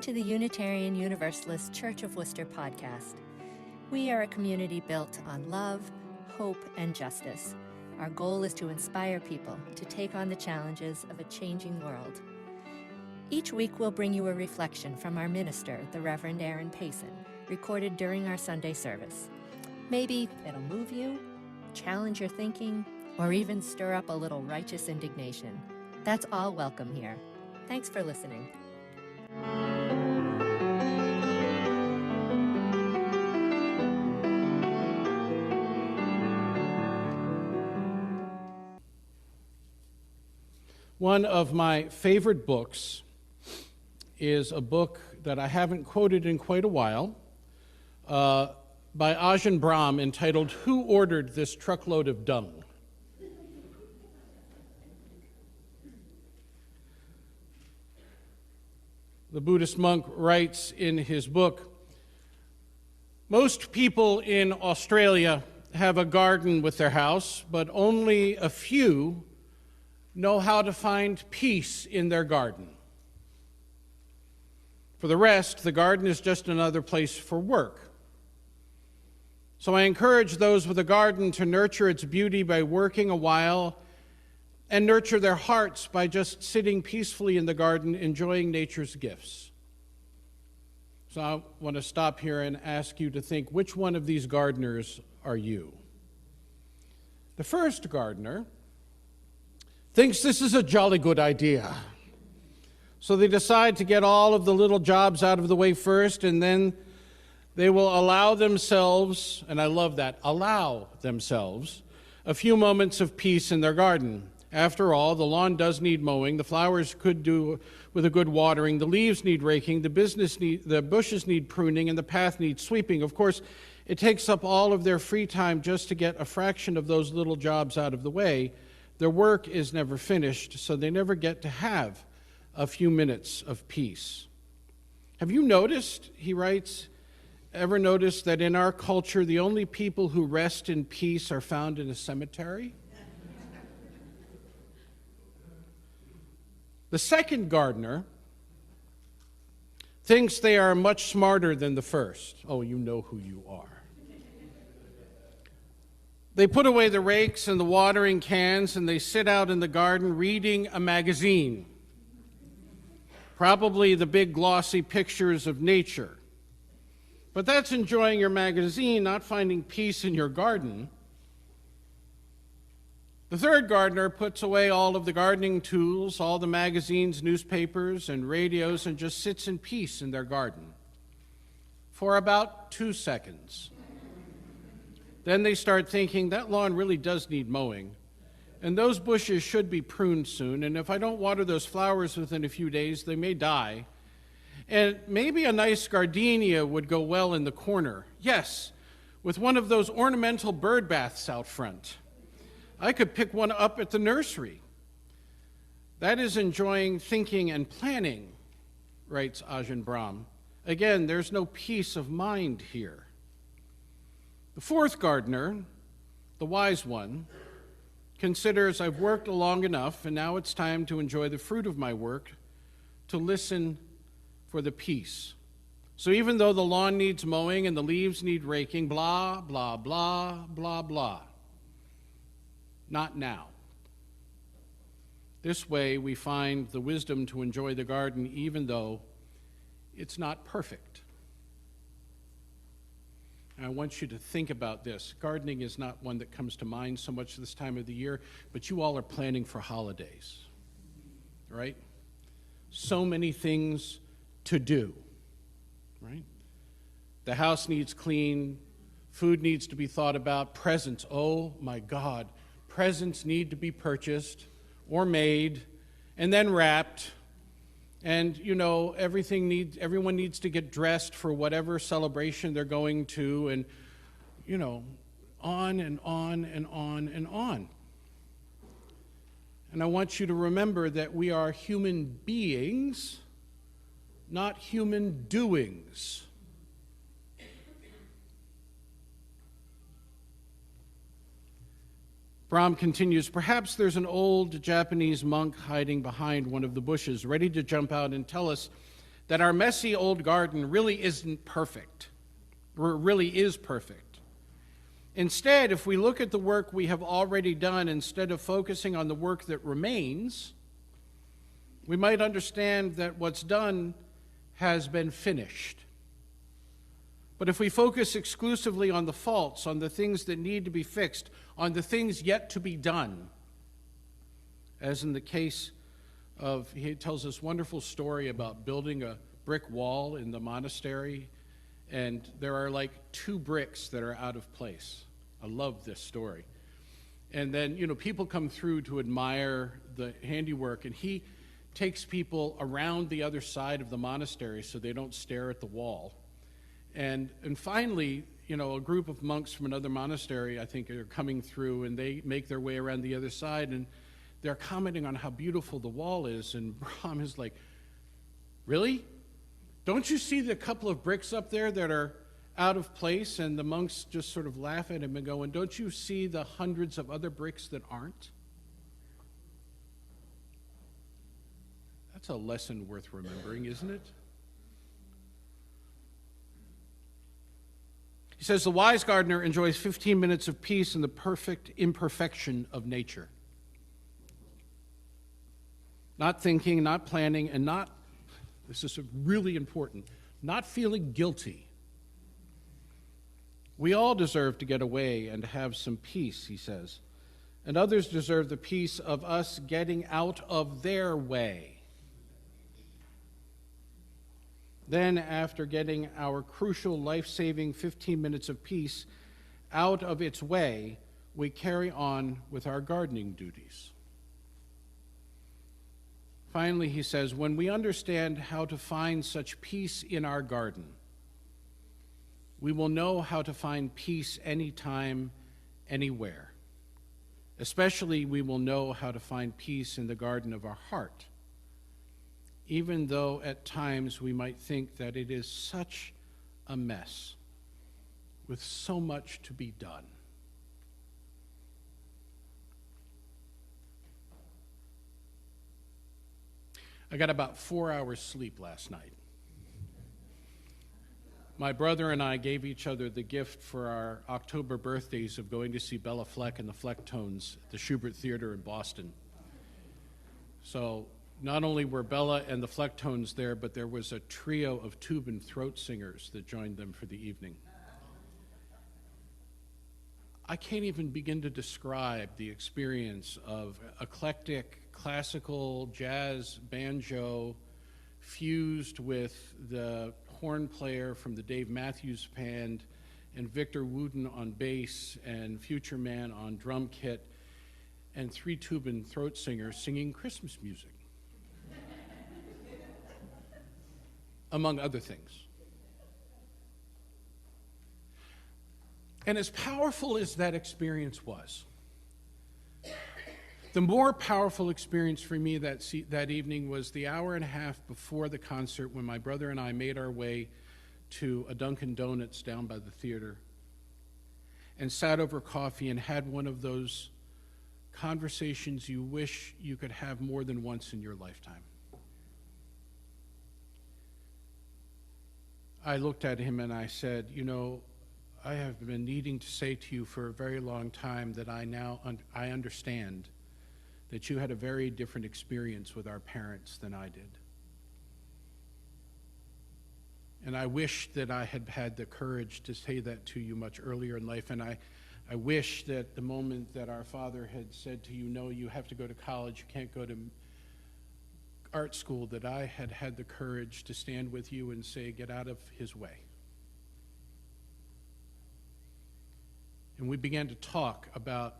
to the Unitarian Universalist Church of Worcester podcast. We are a community built on love, hope, and justice. Our goal is to inspire people to take on the challenges of a changing world. Each week we'll bring you a reflection from our minister, the Reverend Aaron Payson, recorded during our Sunday service. Maybe it'll move you, challenge your thinking, or even stir up a little righteous indignation. That's all welcome here. Thanks for listening. One of my favorite books is a book that I haven't quoted in quite a while, by Ajahn Brahm, entitled "Who Ordered This Truckload of Dung?" The Buddhist monk writes in his book, "Most people in Australia have a garden with their house, but only a few know how to find peace in their garden. For the rest, the garden is just another place for work. So I encourage those with a garden to nurture its beauty by working a while and nurture their hearts by just sitting peacefully in the garden, enjoying nature's gifts." So I want to stop here and ask you to think, which one of these gardeners are you? The first gardener thinks this is a jolly good idea. So they decide to get all of the little jobs out of the way first, and then they will allow themselves, and I love that, allow themselves, a few moments of peace in their garden. After all, the lawn does need mowing, the flowers could do with a good watering, the leaves need raking, the bushes need pruning, and the path needs sweeping. Of course, it takes up all of their free time just to get a fraction of those little jobs out of the way. Their work is never finished, so they never get to have a few minutes of peace. Have you noticed, he writes, ever noticed that in our culture the only people who rest in peace are found in a cemetery? The second gardener thinks they are much smarter than the first. Oh, you know who you are. They put away the rakes and the watering cans, and they sit out in the garden reading a magazine, probably the big glossy pictures of nature. But that's enjoying your magazine, not finding peace in your garden. The third gardener puts away all of the gardening tools, all the magazines, newspapers, and radios, and just sits in peace in their garden for about 2 seconds. Then they start thinking, that lawn really does need mowing, and those bushes should be pruned soon, and if I don't water those flowers within a few days, they may die. And maybe a nice gardenia would go well in the corner. Yes, with one of those ornamental bird baths out front. I could pick one up at the nursery. That is enjoying thinking and planning, writes Ajahn Brahm. Again, there's no peace of mind here. The fourth gardener, the wise one, considers, I've worked long enough, and now it's time to enjoy the fruit of my work, to listen for the peace. So even though the lawn needs mowing and the leaves need raking, blah, blah, blah, blah, blah. Not now. This way we find the wisdom to enjoy the garden even though it's not perfect. And I want you to think about this. Gardening is not one that comes to mind so much this time of the year, but you all are planning for holidays, right? So many things to do, right? The house needs clean, food needs to be thought about, presents, oh my God, presents need to be purchased or made and then wrapped. And, you know, everyone needs to get dressed for whatever celebration they're going to, and, you know, on and on and on and on. And I want you to remember that we are human beings, not human doings. Brahm continues, perhaps there's an old Japanese monk hiding behind one of the bushes, ready to jump out and tell us that our messy old garden really isn't perfect, or it really is perfect. Instead, if we look at the work we have already done instead of focusing on the work that remains, we might understand that what's done has been finished. But if we focus exclusively on the faults, on the things that need to be fixed, on the things yet to be done, as in the case of, he tells this wonderful story about building a brick wall in the monastery, and there are like 2 bricks that are out of place. I love this story. And then, people come through to admire the handiwork, and he takes people around the other side of the monastery so they don't stare at the wall. And finally, a group of monks from another monastery, I think, are coming through, and they make their way around the other side, and they're commenting on how beautiful the wall is, and Brahm is like, really? Don't you see the couple of bricks up there that are out of place? And the monks just sort of laugh at him and go, and don't you see the hundreds of other bricks that aren't? That's a lesson worth remembering, isn't it? He says, the wise gardener enjoys 15 minutes of peace in the perfect imperfection of nature. Not thinking, not planning, and not, this is really important, not feeling guilty. We all deserve to get away and have some peace, he says. And others deserve the peace of us getting out of their way. Then, after getting our crucial, life-saving 15 minutes of peace out of its way, we carry on with our gardening duties. Finally, he says, when we understand how to find such peace in our garden, we will know how to find peace anytime, anywhere. Especially, we will know how to find peace in the garden of our heart, even though at times we might think that it is such a mess with so much to be done. I got about 4 hours sleep last night. My brother and I gave each other the gift for our October birthdays of going to see Bella Fleck and the Flecktones at the Schubert Theater in Boston. So not only were Bella and the Flecktones there, but there was a trio of tube and throat singers that joined them for the evening. I can't even begin to describe the experience of eclectic classical, jazz, banjo, fused with the horn player from the Dave Matthews Band, and Victor Wooten on bass, and Future Man on drum kit, and 3 tube and throat singers singing Christmas music, among other things. And as powerful as that experience was, the more powerful experience for me that evening was the hour and a half before the concert, when my brother and I made our way to a Dunkin' Donuts down by the theater and sat over coffee and had one of those conversations you wish you could have more than once in your lifetime. I looked at him and I said, I have been needing to say to you for a very long time that I understand that you had a very different experience with our parents than I did. And I wish that I had had the courage to say that to you much earlier in life. And I wish that the moment that our father had said to you, no, you have to go to college, you can't go to art school, that I had had the courage to stand with you and say, get out of his way. And we began to talk about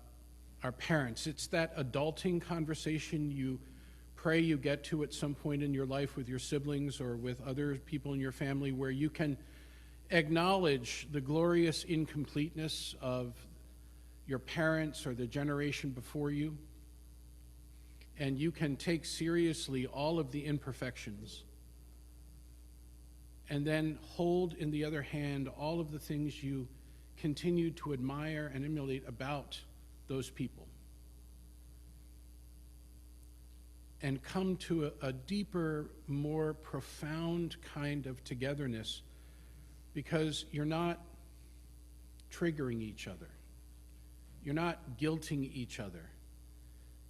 our parents. It's that adulting conversation you pray you get to at some point in your life with your siblings or with other people in your family, where you can acknowledge the glorious incompleteness of your parents or the generation before you, and you can take seriously all of the imperfections, and then hold in the other hand all of the things you continue to admire and emulate about those people. and come to a deeper, more profound kind of togetherness, because you're not triggering each other. You're not guilting each other.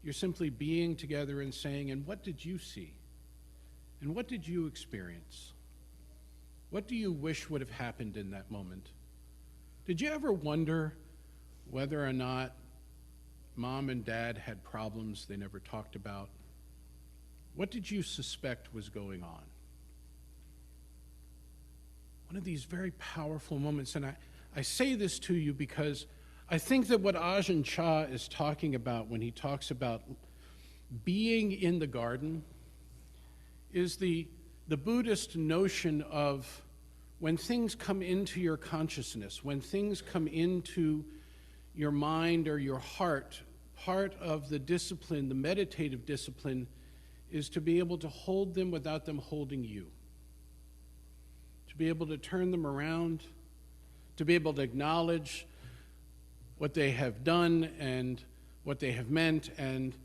You're simply being together and saying, and what did you see? And what did you experience? What do you wish would have happened in that moment? Did you ever wonder whether or not Mom and Dad had problems they never talked about? What did you suspect was going on? One of these very powerful moments, and I say this to you because I think that what Ajahn Chah is talking about when he talks about being in the garden is the Buddhist notion of when things come into your consciousness, when things come into your mind or your heart, part of the discipline, the meditative discipline, is to be able to hold them without them holding you. To be able to turn them around, to be able to acknowledge what they have done and what they have meant and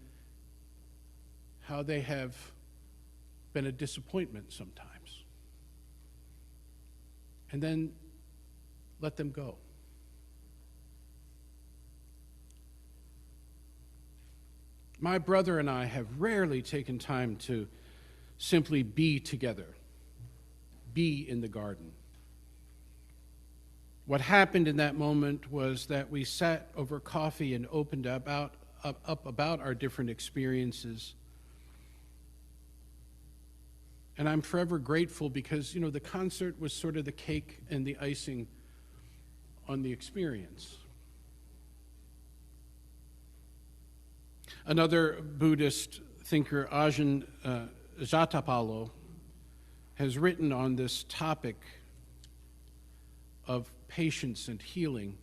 how they have been a disappointment sometimes. And then let them go. My brother and I have rarely taken time to simply be together, be in the garden. What happened in that moment was that we sat over coffee and opened up about our different experiences. And I'm forever grateful because, the concert was sort of the cake and the icing on the experience. Another Buddhist thinker, Ajahn Jotipālo, has written on this topic of patience and healing.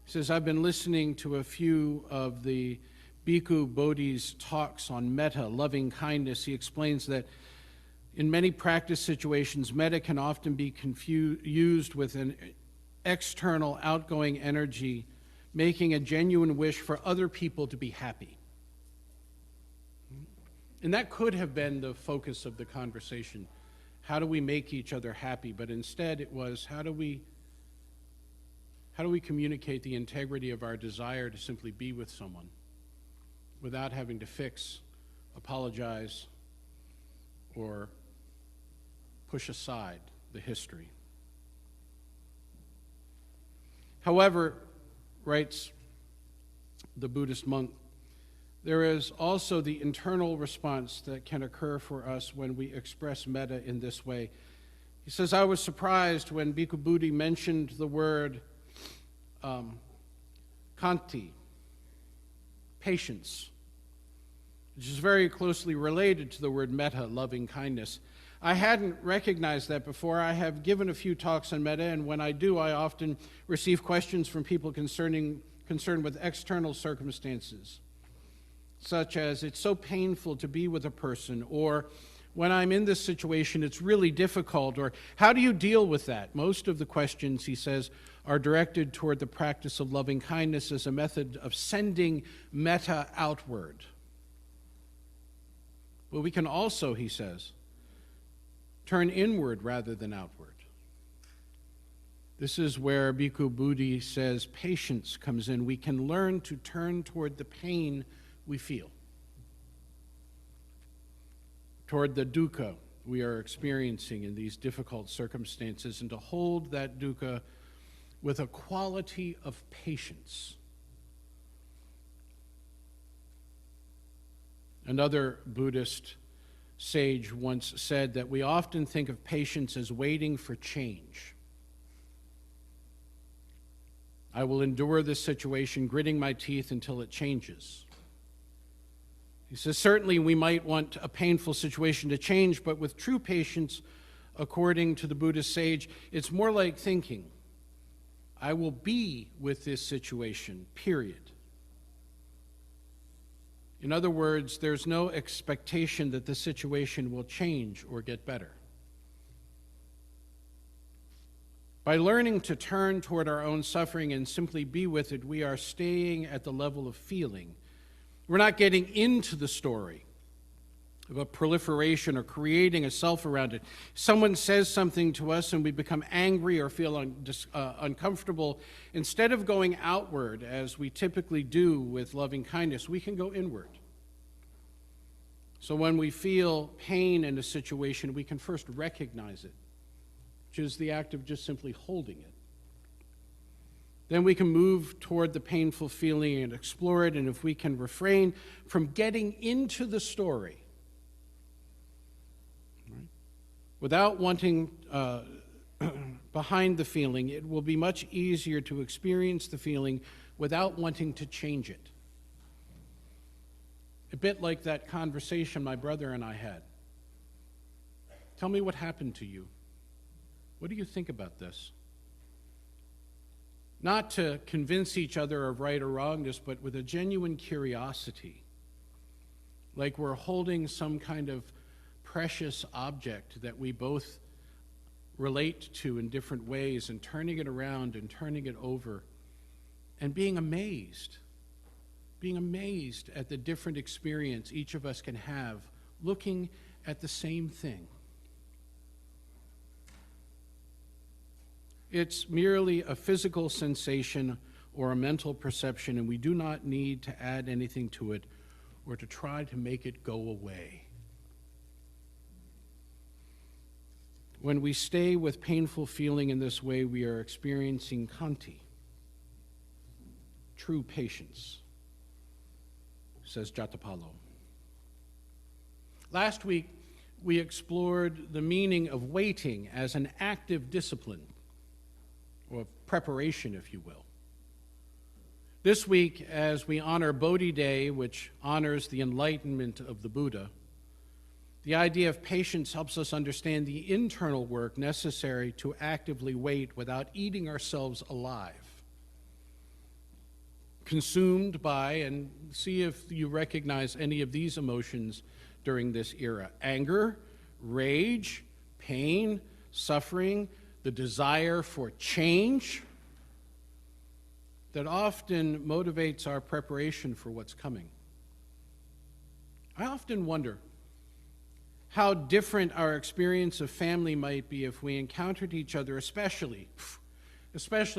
He says, I've been listening to a few of the Bhikkhu Bodhi's talks on metta, loving kindness. He explains that in many practice situations, metta can often be used with an external, outgoing energy, making a genuine wish for other people to be happy. And that could have been the focus of the conversation. How do we make each other happy? But instead it was, how do we communicate the integrity of our desire to simply be with someone without having to fix, apologize, or push aside the history? However, writes the Buddhist monk, there is also the internal response that can occur for us when we express metta in this way. He says, I was surprised when Bhikkhu Bodhi mentioned the word khanti, patience, which is very closely related to the word metta, loving kindness. I hadn't recognized that before. I have given a few talks on metta, and when I do, I often receive questions from people concerned with external circumstances, such as, it's so painful to be with a person, or when I'm in this situation, it's really difficult, or how do you deal with that? Most of the questions, he says, are directed toward the practice of loving kindness as a method of sending metta outward. But we can also, he says, turn inward rather than outward. This is where Bhikkhu Bodhi says patience comes in. We can learn to turn toward the pain we feel, toward the dukkha we are experiencing in these difficult circumstances, and to hold that dukkha with a quality of patience. Another Buddhist sage once said that we often think of patience as waiting for change. I will endure this situation, gritting my teeth until it changes. He says, certainly we might want a painful situation to change, but with true patience, according to the Buddhist sage, it's more like thinking, I will be with this situation, period. In other words, there's no expectation that the situation will change or get better. By learning to turn toward our own suffering and simply be with it, we are staying at the level of feeling. We're not getting into the story. of a proliferation or creating a self around it. Someone says something to us and we become angry or feel uncomfortable. Instead of going outward, as we typically do with loving kindness, we can go inward. So when we feel pain in a situation, we can first recognize it, which is the act of just simply holding it. Then we can move toward the painful feeling and explore it, and if we can refrain from getting into the story, right, without wanting behind the feeling, it will be much easier to experience the feeling without wanting to change it. A bit like that conversation my brother and I had. Tell me what happened to you. What do you think about this? Not to convince each other of right or wrongness, but with a genuine curiosity. Like we're holding some kind of precious object that we both relate to in different ways and turning it around and turning it over and being amazed at the different experience each of us can have looking at the same thing. It's merely a physical sensation or a mental perception, and we do not need to add anything to it or to try to make it go away. When we stay with painful feeling in this way, we are experiencing khanti, true patience, says Jotipālo. Last week, we explored the meaning of waiting as an active discipline, or preparation, if you will. This week, as we honor Bodhi Day, which honors the enlightenment of the Buddha, the idea of patience helps us understand the internal work necessary to actively wait without eating ourselves alive. Consumed by, and see if you recognize any of these emotions during this era: anger, rage, pain, suffering, the desire for change that often motivates our preparation for what's coming. I often wonder how different our experience of family might be if we encountered each other, especially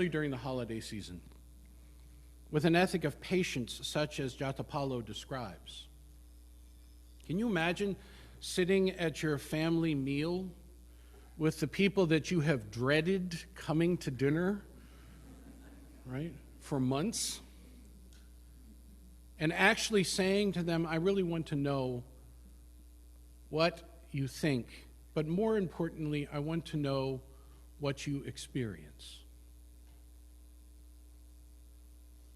during the holiday season, with an ethic of patience such as Jotipālo describes. Can you imagine sitting at your family meal with the people that you have dreaded coming to dinner, right, for months, and actually saying to them, I really want to know what you think, but more importantly, I want to know what you experience.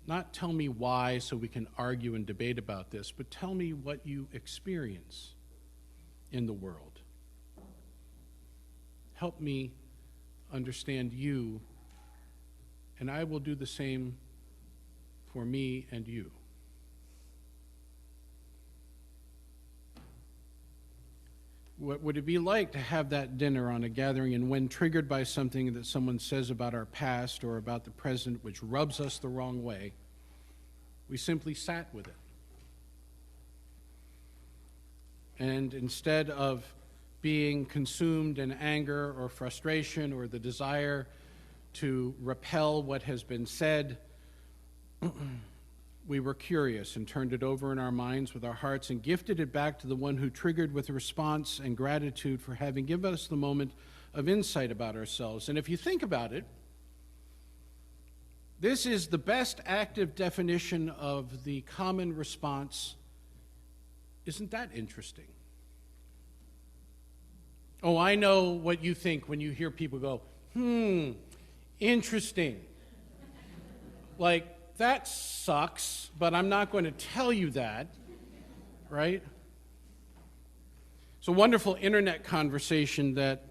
Not tell me why so we can argue and debate about this, but tell me what you experience in the world. Help me understand you, and I will do the same for me and you. What would it be like to have that dinner on a gathering, and when triggered by something that someone says about our past or about the present which rubs us the wrong way, we simply sat with it? And instead of being consumed in anger or frustration or the desire to repel what has been said, we were curious and turned it over in our minds with our hearts and gifted it back to the one who triggered with response and gratitude for having given us the moment of insight about ourselves. And if you think about it, this is the best active definition of the common response. Isn't that interesting? Oh, I know what you think when you hear people go, interesting. Like, that sucks, but I'm not going to tell you that, right? It's a wonderful internet conversation that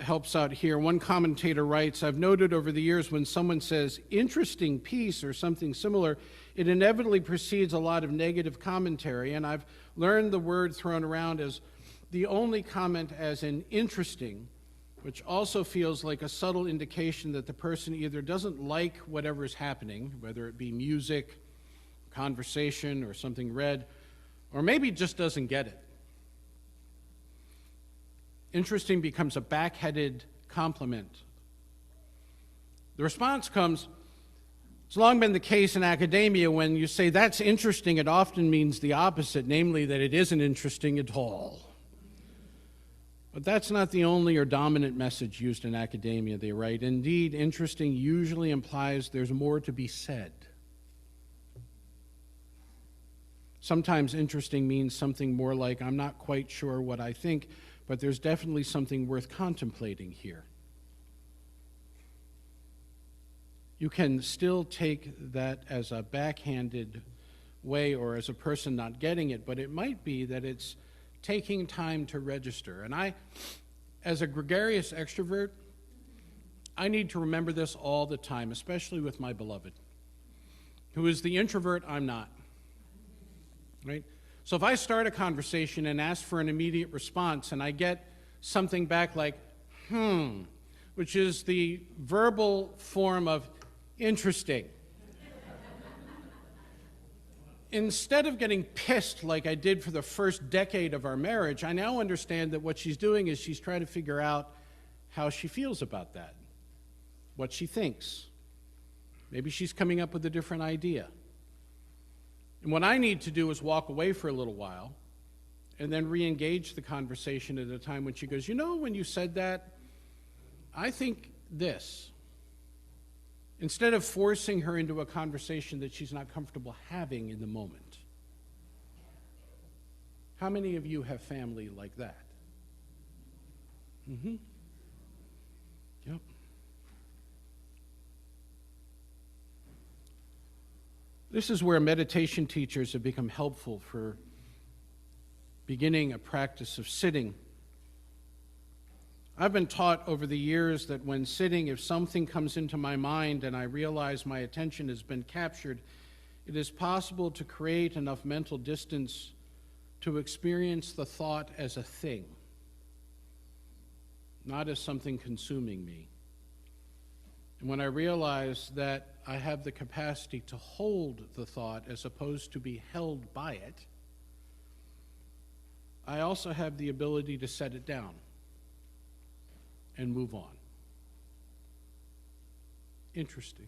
helps out here. One commentator writes, I've noted over the years when someone says interesting piece or something similar, it inevitably precedes a lot of negative commentary, and I've learned the word thrown around as the only comment as in interesting, which also feels like a subtle indication that the person either doesn't like whatever is happening, whether it be music, conversation, or something read, Or maybe just doesn't get it. Interesting becomes a backheaded compliment. The response comes, it's long been the case in academia when you say that's interesting, it often means the opposite, namely that it isn't interesting at all. But that's not the only or dominant message used in academia, they write. Indeed, interesting usually implies there's more to be said. Sometimes interesting means something more like, I'm not quite sure what I think, but there's definitely something worth contemplating here. You can still take that as a backhanded way or as a person not getting it, but it might be that it's taking time to register. And I, as a gregarious extrovert, I need to remember this all the time, especially with my beloved, who is the introvert I'm not. Right? So if I start a conversation and ask for an immediate response and I get something back like, which is the verbal form of interesting, instead of getting pissed like I did for the first decade of our marriage, I now understand that what she's doing is she's trying to figure out how she feels about that, what she thinks. Maybe she's coming up with a different idea. And what I need to do is walk away for a little while and then re-engage the conversation at a time when she goes, when you said that, I think this. Instead of forcing her into a conversation that she's not comfortable having in the moment. How many of you have family like that? Yep. This is where meditation teachers have become helpful for beginning a practice of sitting. I've been taught over the years that when sitting, if something comes into my mind and I realize my attention has been captured, it is possible to create enough mental distance to experience the thought as a thing, not as something consuming me. And when I realize that I have the capacity to hold the thought as opposed to be held by it, I also have the ability to set it down and move on. Interesting.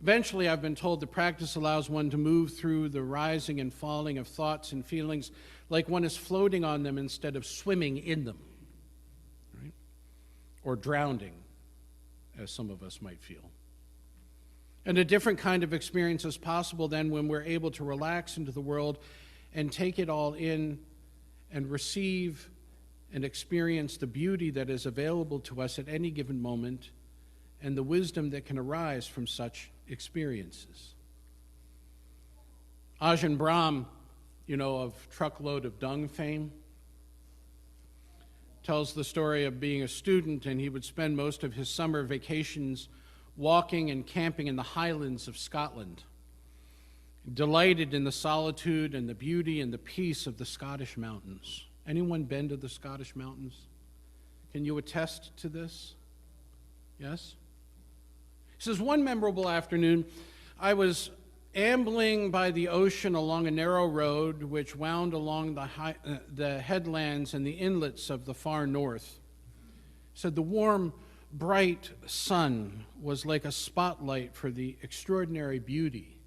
Eventually, I've been told the practice allows one to move through the rising and falling of thoughts and feelings like one is floating on them instead of swimming in them, right? Or drowning, as some of us might feel. And a different kind of experience is possible then when we're able to relax into the world and take it all in and receive and experience the beauty that is available to us at any given moment and the wisdom that can arise from such experiences. Ajahn Brahm, of Truckload of Dung fame, tells the story of being a student, and he would spend most of his summer vacations walking and camping in the highlands of Scotland, delighted in the solitude and the beauty and the peace of the Scottish mountains. Anyone been to the Scottish mountains? Can you attest to this? Yes? He says, one memorable afternoon, I was ambling by the ocean along a narrow road which wound along the headlands and the inlets of the far north. He said, the warm, bright sun was like a spotlight for the extraordinary beauty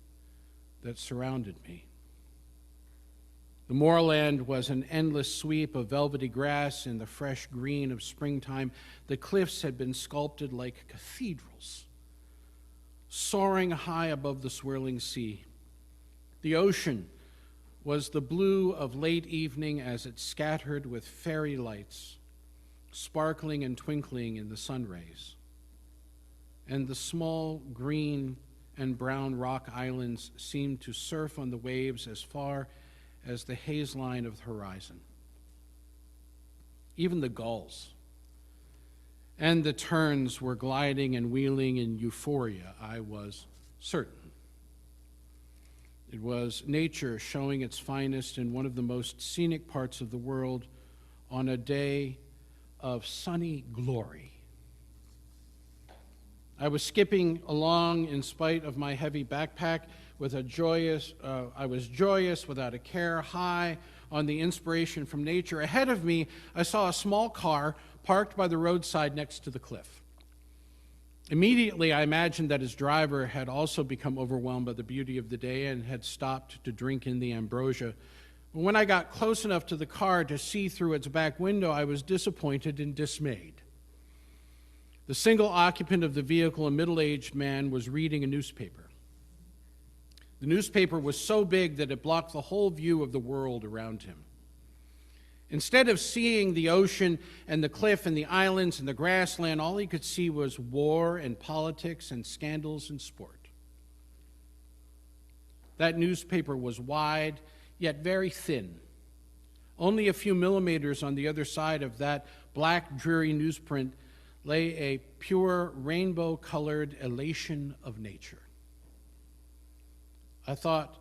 that surrounded me. The moorland was an endless sweep of velvety grass in the fresh green of springtime. The cliffs had been sculpted like cathedrals, soaring high above the swirling sea. The ocean was the blue of late evening as it scattered with fairy lights, sparkling and twinkling in the sun rays. And the small green and brown rock islands seemed to surf on the waves as far as the haze line of the horizon. Even the gulls and the terns were gliding and wheeling in euphoria, I was certain. It was nature showing its finest in one of the most scenic parts of the world on a day of sunny glory. I was skipping along in spite of my heavy backpack with I was joyous without a care, high on the inspiration from nature. Ahead of me, I saw a small car parked by the roadside next to the cliff. Immediately, I imagined that his driver had also become overwhelmed by the beauty of the day and had stopped to drink in the ambrosia. When I got close enough to the car to see through its back window, I was disappointed and dismayed. The single occupant of the vehicle, a middle-aged man, was reading a newspaper. The newspaper was so big that it blocked the whole view of the world around him. Instead of seeing the ocean and the cliff and the islands and the grassland, all he could see was war and politics and scandals and sport. That newspaper was wide, yet very thin. Only a few millimeters on the other side of that black, dreary newsprint lay a pure, rainbow-colored elation of nature. I thought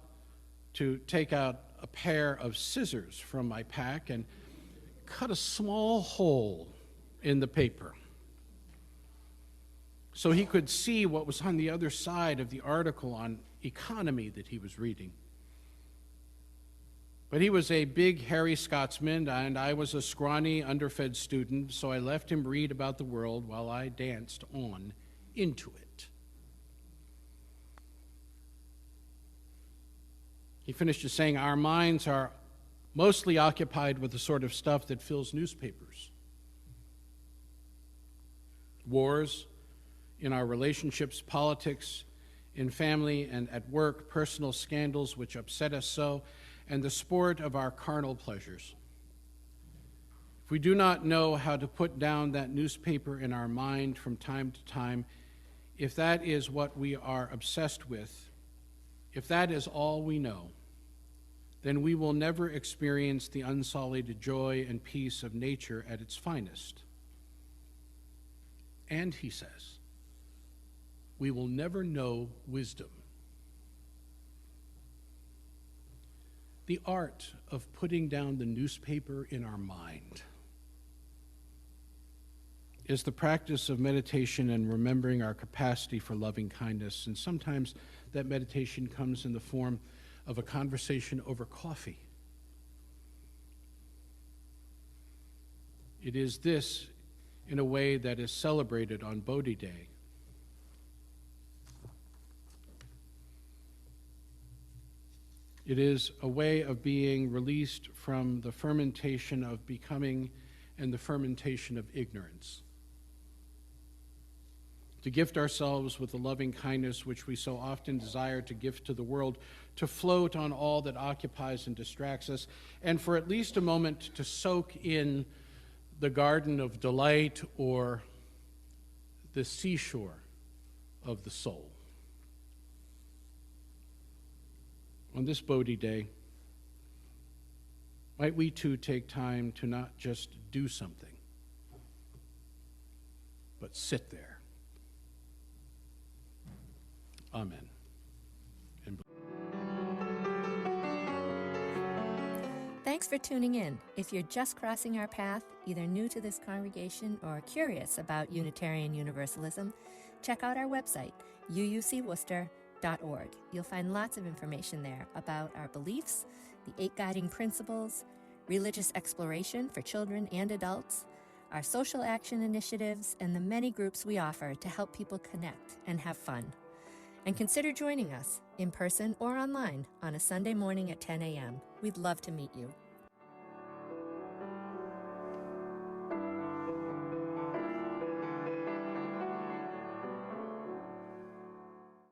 to take out a pair of scissors from my pack and cut a small hole in the paper so he could see what was on the other side of the article on economy that he was reading. But he was a big, hairy Scotsman, and I was a scrawny, underfed student, so I left him read about the world while I danced on into it. He finished just saying, our minds are mostly occupied with the sort of stuff that fills newspapers. Wars in our relationships, politics, in family and at work, personal scandals which upset us so, and the sport of our carnal pleasures. If we do not know how to put down that newspaper in our mind from time to time, if that is what we are obsessed with, if that is all we know, then we will never experience the unsullied joy and peace of nature at its finest. And, he says, we will never know wisdom. The art of putting down the newspaper in our mind is the practice of meditation and remembering our capacity for loving kindness. And sometimes that meditation comes in the form of a conversation over coffee. It is this, in a way, that is celebrated on Bodhi Day. It is a way of being released from the fermentation of becoming and the fermentation of ignorance. To gift ourselves with the loving kindness which we so often desire to gift to the world, to float on all that occupies and distracts us, and for at least a moment to soak in the garden of delight or the seashore of the soul. On this Bodhi Day, might we too take time to not just do something, but sit there. Amen. Thanks for tuning in. If you're just crossing our path, either new to this congregation or curious about Unitarian Universalism, check out our website, uucworcester.org. You'll find lots of information there about our beliefs, the 8 guiding principles, religious exploration for children and adults, our social action initiatives, and the many groups we offer to help people connect and have fun. And consider joining us, in person or online, on a Sunday morning at 10 a.m. We'd love to meet you.